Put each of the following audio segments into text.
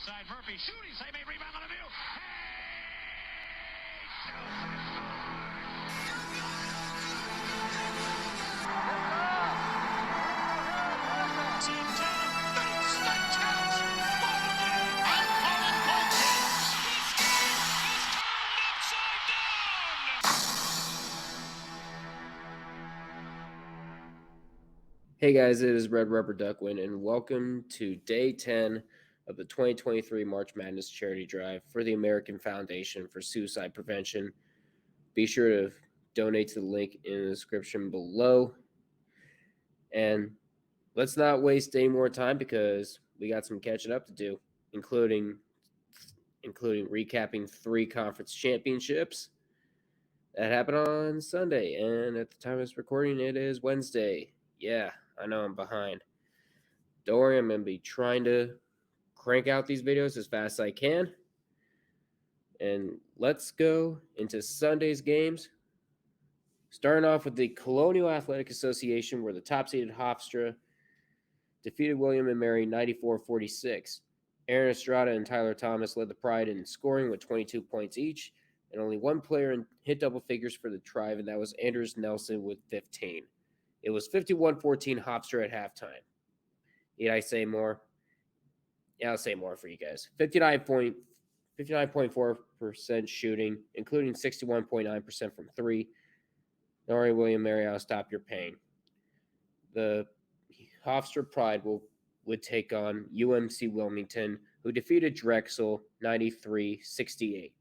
side. Murphy shooting, save a rebound on the view. Hey guys, it is Red Rubber Duckwind, and welcome to day 10 of the 2023 March Madness Charity Drive for the American Foundation for Suicide Prevention. Be sure to donate to the link in the description below. And let's not waste any more time because we got some catching up to do, including recapping 3 conference championships that happened on Sunday. And at the time of this recording, it is Wednesday. Yeah, I know I'm behind. Don't worry, I'm going to be trying to crank out these videos as fast as I can. And let's go into Sunday's games. Starting off with the Colonial Athletic Association, where the top-seeded Hofstra defeated William & Mary 94-46. Aaron Estrada and Tyler Thomas led the Pride in scoring with 22 points each, and only one player hit double figures for the Tribe, and that was Anders Nelson with 15. It was 51-14 Hofstra at halftime. Need I say more? Yeah, I'll say more for you guys. 59.4% shooting, including 61.9% from 3. Don't worry, William Mary, I'll stop your pain. The Hofstra Pride would take on UMC Wilmington, who defeated Drexel 93-68.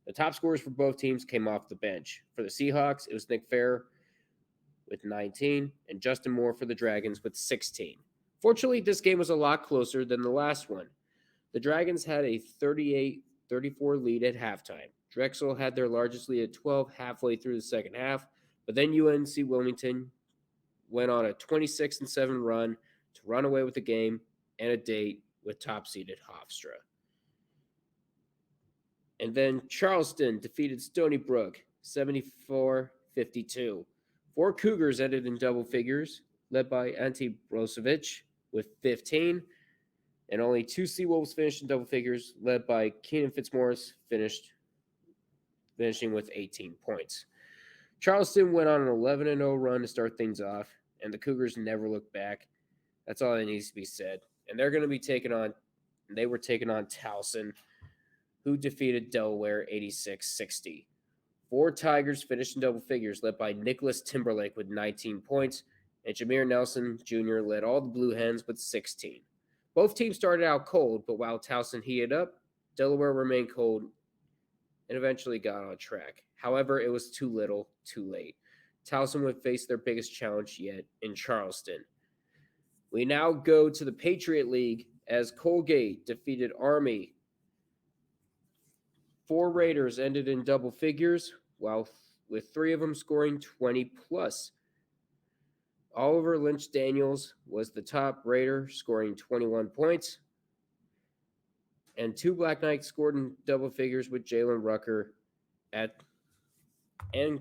The top scorers for both teams came off the bench. For the Seahawks, it was Nick Fair with 19 and Justin Moore for the Dragons with 16. Fortunately, this game was a lot closer than the last one. The Dragons had a 38-34 lead at halftime. Drexel had their largest lead at 12 halfway through the second half, but then UNC Wilmington went on a 26-7 run to run away with the game and a date with top-seeded Hofstra. And then Charleston defeated Stony Brook 74-52. 4 Cougars ended in double figures, led by Ante Brozovic with 15, and only 2 Seawolves finished in double figures, led by Keenan Fitzmaurice, finishing with 18 points. Charleston went on an 11-0 run to start things off, and the Cougars never looked back. That's all that needs to be said. And they were taking on Towson, who defeated Delaware 86-60. 4 Tigers finished in double figures, led by Nicholas Timberlake with 19 points, and Jameer Nelson Jr. led all the Blue Hens with 16. Both teams started out cold, but while Towson heated up, Delaware remained cold and eventually got on track. However, it was too little, too late. Towson would face their biggest challenge yet in Charleston. We now go to the Patriot League as Colgate defeated Army. 4 Raiders ended in double figures, while with 3 of them scoring 20+. Oliver Lynch Daniels was the top Raider, scoring 21 points. And 2 Black Knights scored in double figures with Jalen Rucker and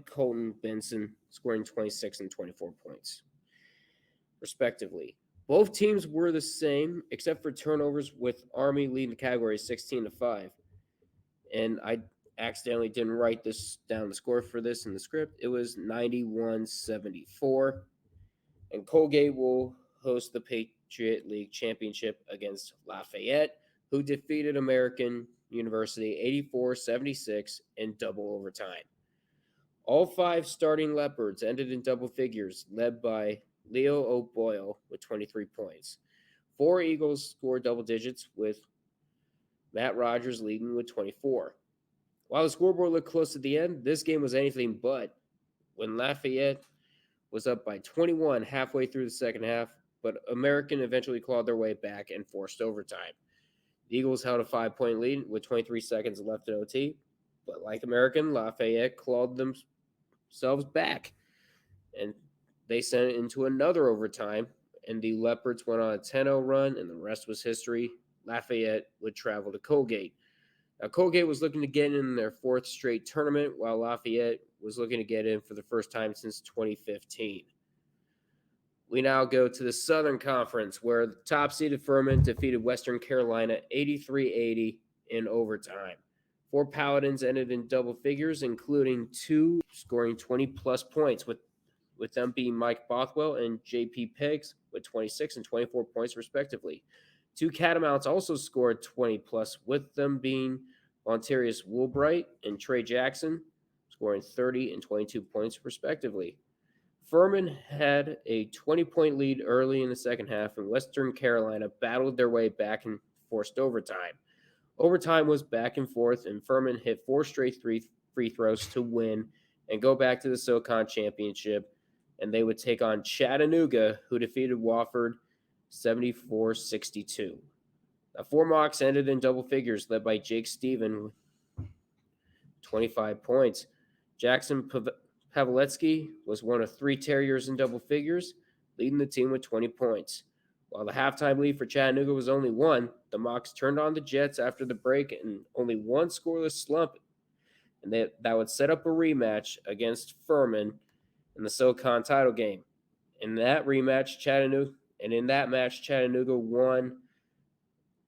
Colton Benson scoring 26 and 24 points, respectively. Both teams were the same, except for turnovers, with Army leading the category 16-5. And I accidentally didn't write this down, the score for this in the script. It was 91-74. And Colgate will host the Patriot League Championship against Lafayette, who defeated American University 84-76 in double overtime. All 5 starting Leopards ended in double figures, led by Leo O'Boyle with 23 points. 4 Eagles scored double digits, with Matt Rogers leading with 24. While the scoreboard looked close at the end, this game was anything but. When Lafayette was up by 21 halfway through the second half, but American eventually clawed their way back and forced overtime. The Eagles held a 5-point lead with 23 seconds left in OT, but like American, Lafayette clawed themselves back, and they sent it into another overtime, and the Leopards went on a 10-0 run, and the rest was history. Lafayette would travel to Colgate. Now, Colgate was looking to get in their 4th straight tournament, while Lafayette was looking to get in for the first time since 2015. We now go to the Southern Conference, where the top-seeded Furman defeated Western Carolina 83-80 in overtime. 4 Paladins ended in double figures, including 2 scoring 20-plus points, with them being Mike Bothwell and J.P. Peggs with 26 and 24 points, respectively. 2 Catamounts also scored 20-plus, with them being Montarius Woolbright and Trey Jackson, scoring 30 and 22 points, respectively. Furman had a 20-point lead early in the second half, and Western Carolina battled their way back and forced overtime. Overtime was back and forth, and Furman hit 4 straight free throws to win and go back to the SoCon Championship, and they would take on Chattanooga, who defeated Wofford 74-62. The 4 Mocs ended in double figures, led by Jake Stephen with 25 points. Jackson Pavletsky was one of 3 Terriers in double figures, leading the team with 20 points. While the halftime lead for Chattanooga was only 1, the Mocs turned on the Jets after the break and only 1 scoreless slump, and that would set up a rematch against Furman in the SoCon title game. In that match, Chattanooga won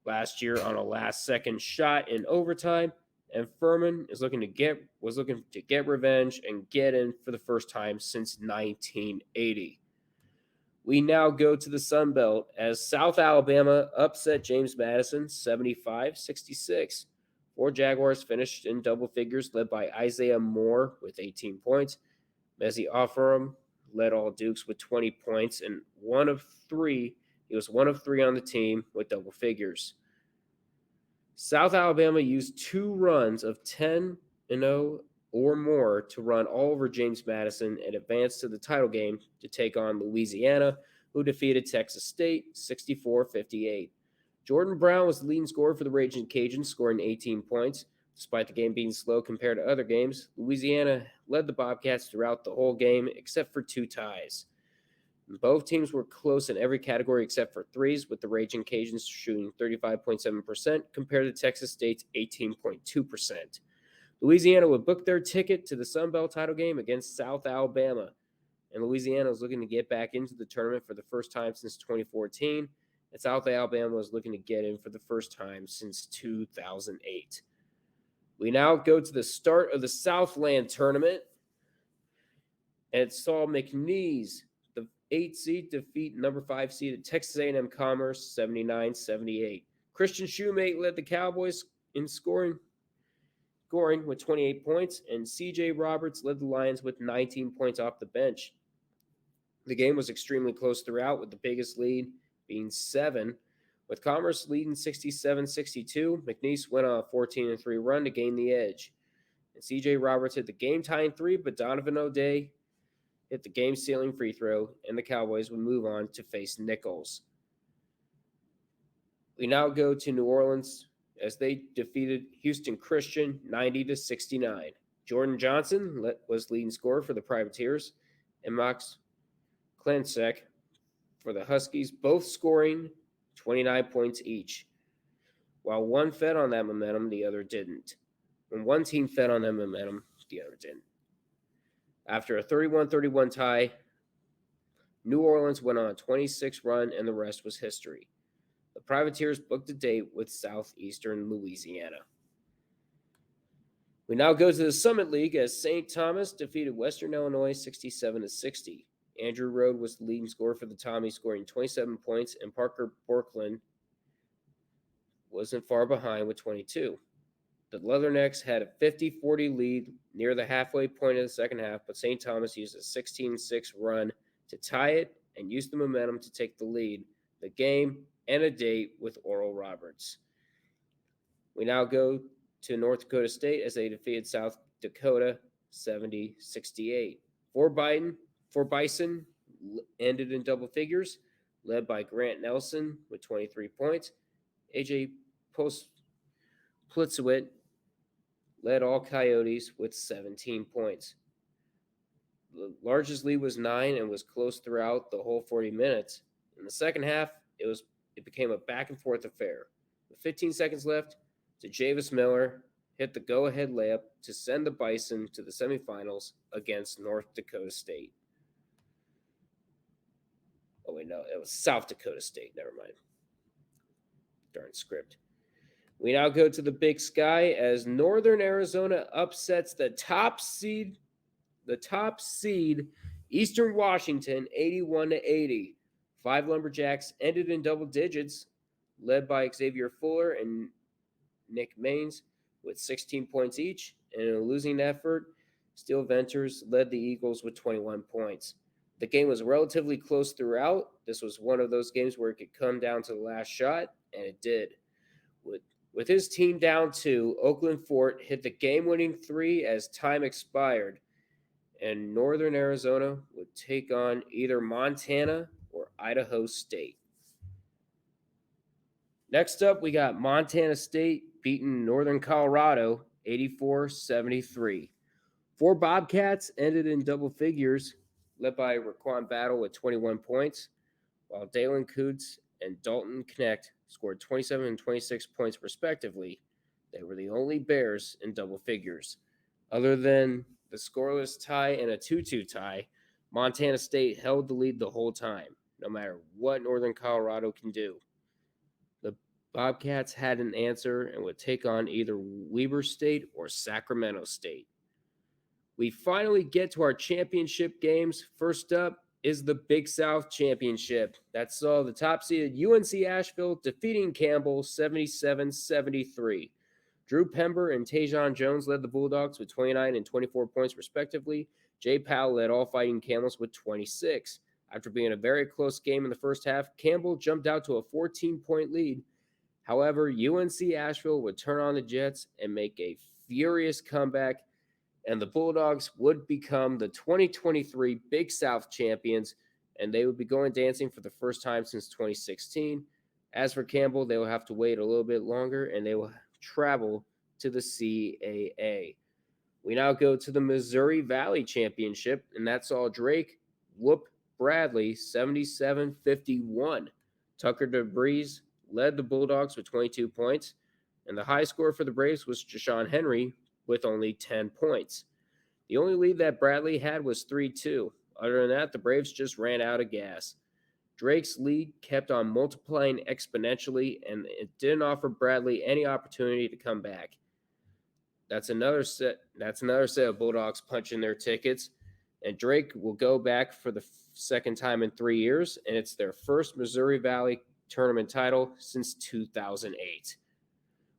last year on a last-second shot in overtime, and Furman was looking to get revenge and get in for the first time since 1980. We now go to the Sun Belt as South Alabama upset James Madison 75-66. 4 Jaguars finished in double figures, led by Isaiah Moore with 18 points. Mezzi Offerum led all Dukes with 20 points, and he was one of 3 on the team with double figures. South Alabama used 2 runs of 10-0 or more to run all over James Madison and advance to the title game to take on Louisiana, who defeated Texas State 64-58. Jordan Brown was the leading scorer for the Raging Cajuns, scoring 18 points. Despite the game being slow compared to other games, Louisiana led the Bobcats throughout the whole game except for 2 ties. Both teams were close in every category except for threes, with the Raging Cajuns shooting 35.7% compared to Texas State's 18.2%. Louisiana would book their ticket to the Sun Belt title game against South Alabama, and Louisiana was looking to get back into the tournament for the first time since 2014, and South Alabama was looking to get in for the first time since 2008. We now go to the start of the Southland tournament, and it saw McNeese, the 8th seed, defeat number 5 seeded Texas A&M Commerce 79-78. Christian Shoemate led the Cowboys in scoring with 28 points, and C.J. Roberts led the Lions with 19 points off the bench. The game was extremely close throughout, with the biggest lead being 7. With Commerce leading 67-62, McNeese went on a 14-3 run to gain the edge. And C.J. Roberts hit the game-tying 3, but Donovan O'Day hit the game-sealing free throw, and the Cowboys would move on to face Nichols. We now go to New Orleans as they defeated Houston Christian 90-69. Jordan Johnson was leading scorer for the Privateers, and Max Klansek for the Huskies, both scoring 29 points each. While one fed on that momentum, the other didn't. When one team fed on that momentum, the other didn't. After a 31-31 tie, New Orleans went on a 26 run, and the rest was history. The Privateers booked a date with Southeastern Louisiana. We now go to the Summit League as St. Thomas defeated Western Illinois 67-60. Andrew Road was the leading scorer for the Tommies, scoring 27 points, and Parker Borkland wasn't far behind with 22. The Leathernecks had a 50-40 lead near the halfway point of the second half, but St. Thomas used a 16-6 run to tie it and used the momentum to take the lead, the game, and a date with Oral Roberts. We now go to North Dakota State as they defeated South Dakota 70-68. For Bison ended in double figures, led by Grant Nelson with 23 points. A.J. Plitzwit led all Coyotes with 17 points. The largest lead was 9 and was close throughout the whole 40 minutes. In the second half, it became a back-and-forth affair. With 15 seconds left, Javis Miller hit the go-ahead layup to send the Bison to the semifinals against North Dakota State. no, it was South Dakota State. Never mind. Darn script. We now go to the Big Sky as Northern Arizona upsets the top seed Eastern Washington 81-80. 5 Lumberjacks ended in double digits, led by Xavier Fuller and Nick Maines with 16 points each. And in a losing effort, Steel Venters led the Eagles with 21 points. The game was relatively close throughout. This was one of those games where it could come down to the last shot, and it did. With his team down 2, Oakland Fort hit the game-winning 3 as time expired, and Northern Arizona would take on either Montana or Idaho State. Next up, we got Montana State beating Northern Colorado 84-73. 4 Bobcats ended in double figures, led by Raquan Battle with 21 points, while Dalen Coots and Dalton Knecht scored 27 and 26 points respectively. They were the only Bears in double figures. Other than the scoreless tie and a 2-2 tie, Montana State held the lead the whole time, no matter what Northern Colorado can do. The Bobcats had an answer and would take on either Weber State or Sacramento State. We finally get to our championship games. First up is the Big South Championship. That saw the top-seeded UNC Asheville defeating Campbell 77-73. Drew Pember and Tajon Jones led the Bulldogs with 29 and 24 points respectively. Jay Powell led all Fighting Camels with 26. After being a very close game in the first half, Campbell jumped out to a 14-point lead. However, UNC Asheville would turn on the Jets and make a furious comeback, and the Bulldogs would become the 2023 Big South champions, and they would be going dancing for the first time since 2016. As for Campbell, they will have to wait a little bit longer, and they will travel to the CAA. We now go to the Missouri Valley Championship, and that saw Drake whoop Bradley 77-51. Tucker DeBreeze led the Bulldogs with 22 points, and the high score for the Braves was Jashawn Henry with only 10 points. The only lead that Bradley had was 3-2. Other than that, the Braves just ran out of gas. Drake's lead kept on multiplying exponentially, and it didn't offer Bradley any opportunity to come back. That's another set of Bulldogs punching their tickets, and Drake will go back for the second time in 3 years, and it's their first Missouri Valley tournament title since 2008.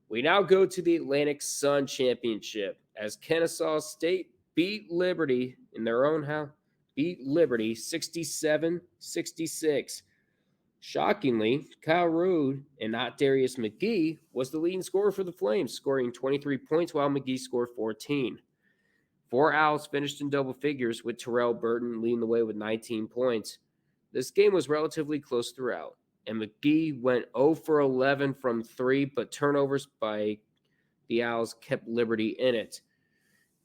We now go to the Atlantic Sun Championship as Kennesaw State beat Liberty in their own house, beat Liberty 67-66. Shockingly, Kyle Rood and not Darius McGee was the leading scorer for the Flames, scoring 23 points while McGee scored 14. 4 Owls finished in double figures with Terrell Burton leading the way with 19 points. This game was relatively close throughout, and McGee went 0 for 11 from 3, but turnovers by the Owls kept Liberty in it.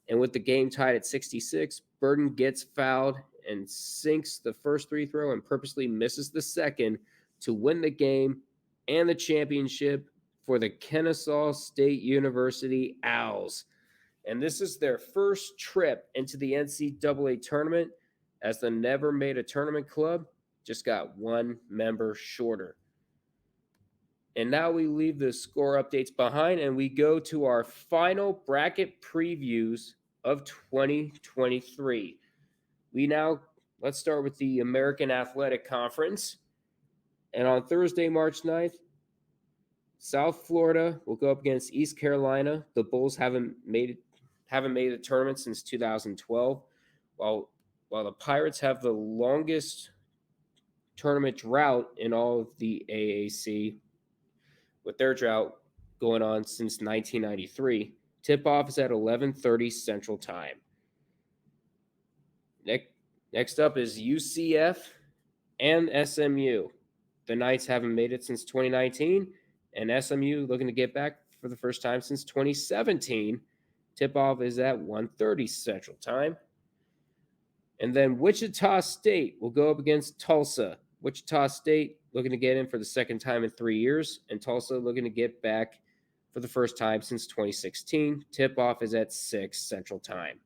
And with the game tied at 66, Burton gets fouled and sinks the first free throw and purposely misses the second to win the game and the championship for the Kennesaw State University Owls. And this is their first trip into the NCAA tournament, as the Never Made a Tournament club just got 1 member shorter. And now we leave the score updates behind and we go to our final bracket previews of 2023. Let's start with the American Athletic Conference. And on Thursday, March 9th, South Florida will go up against East Carolina. The Bulls haven't made a tournament since 2012, while the Pirates have the longest tournament drought in all of the AAC, with their drought going on since 1993. Tip-off is at 11:30 Central Time. Next up is UCF and SMU. The Knights haven't made it since 2019, and SMU looking to get back for the first time since 2017. Tip-off is at 1:30 Central Time. And then Wichita State will go up against Tulsa. Wichita State looking to get in for the second time in 3 years, and Tulsa looking to get back for the first time since 2016. Tip-off is at 6 Central Time.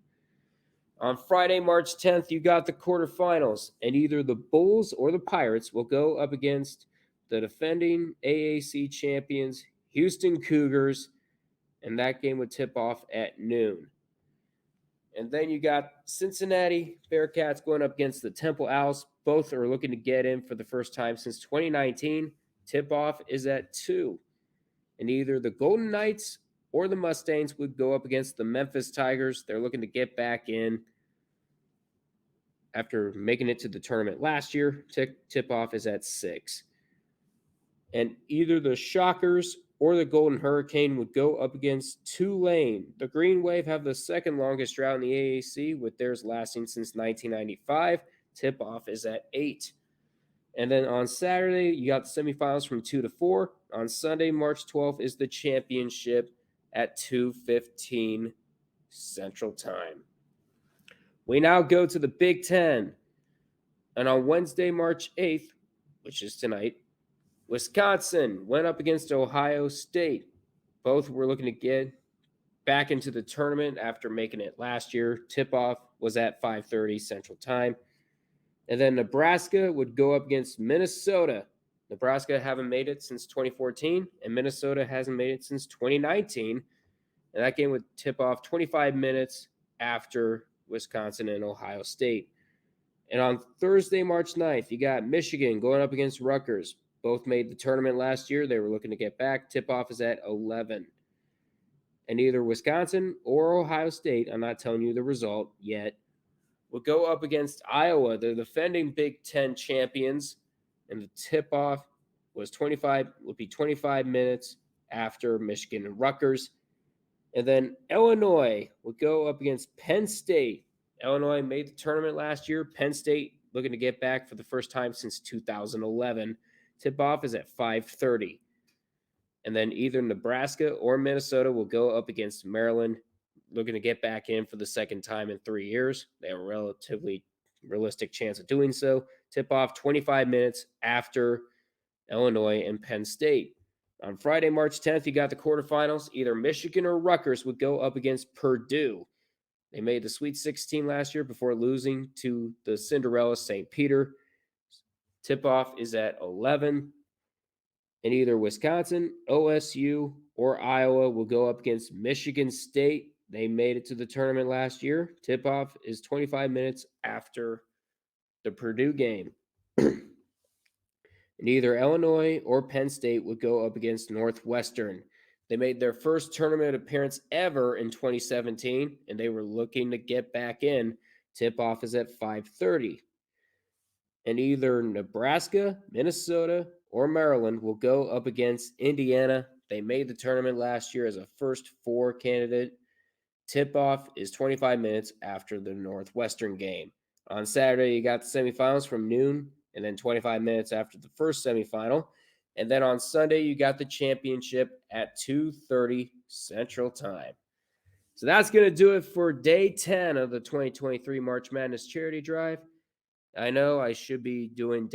On Friday, March 10th, you got the quarterfinals, and either the Bulls or the Pirates will go up against the defending AAC champions, Houston Cougars, and that game would tip off at noon. And then you got Cincinnati Bearcats going up against the Temple Owls. Both are looking to get in for the first time since 2019. Tip-off is at 2. And either the Golden Knights or the Mustangs would go up against the Memphis Tigers. They're looking to get back in after making it to the tournament last year. Tip-off is at 6. And either the Shockers or the Golden Hurricane would go up against Tulane. The Green Wave have the second longest drought in the AAC, with theirs lasting since 1995. Tip-off is at 8. And then on Saturday, you got the semifinals from 2 to 4. On Sunday, March 12th, is the championship at 2:15 Central Time. We now go to the Big Ten. And on Wednesday, March 8th, which is tonight, Wisconsin went up against Ohio State. Both were looking to get back into the tournament after making it last year. Tip-off was at 5:30 Central Time. And then Nebraska would go up against Minnesota. Nebraska haven't made it since 2014, and Minnesota hasn't made it since 2019. And that game would tip off 25 minutes after Wisconsin and Ohio State. And on Thursday, March 9th, you got Michigan going up against Rutgers. Both made the tournament last year. They were looking to get back. Tip-off is at 11. And either Wisconsin or Ohio State, I'm not telling you the result yet, will go up against Iowa. They're the defending Big Ten champions. And the tip-off would be 25 minutes after Michigan and Rutgers. And then Illinois would go up against Penn State. Illinois made the tournament last year. Penn State looking to get back for the first time since 2011. Tip-off is at 5:30. And then either Nebraska or Minnesota will go up against Maryland, looking to get back in for the second time in 3 years. They have a relatively realistic chance of doing so. Tip-off 25 minutes after Illinois and Penn State. On Friday, March 10th, you got the quarterfinals. Either Michigan or Rutgers would go up against Purdue. They made the Sweet 16 last year before losing to the Cinderella St. Peter. Tip-off is at 11. And either Wisconsin, OSU, or Iowa will go up against Michigan State. They made it to the tournament last year. Tip-off is 25 minutes after the Purdue game. And either Illinois or Penn State would go up against Northwestern. They made their first tournament appearance ever in 2017, and they were looking to get back in. Tip-off is at 5:30. And either Nebraska, Minnesota, or Maryland will go up against Indiana. They made the tournament last year as a first 4 candidate. Tip-off is 25 minutes after the Northwestern game. On Saturday, you got the semifinals from noon, and then 25 minutes after the first semifinal. And then on Sunday, you got the championship at 2:30 Central Time. So that's going to do it for day 10 of the 2023 March Madness Charity Drive. I know I should be doing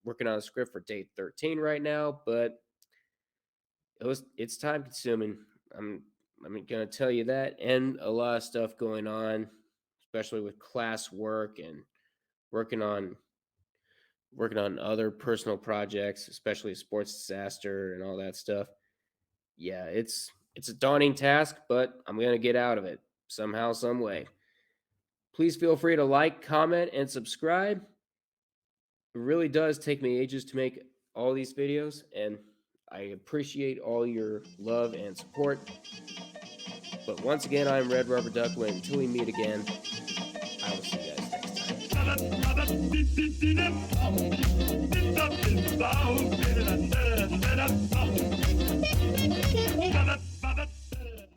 working on a script for day 13 right now, but it's time consuming. I'm going to tell you that, and a lot of stuff going on, especially with class work and working on other personal projects, especially sports disaster and all that stuff. Yeah, it's a daunting task, but I'm going to get out of it somehow, some way. Please feel free to like, comment, and subscribe. It really does take me ages to make all these videos, and I appreciate all your love and support. But once again, I'm Red Rubber Duckling. Until we meet again, I will see you guys next time.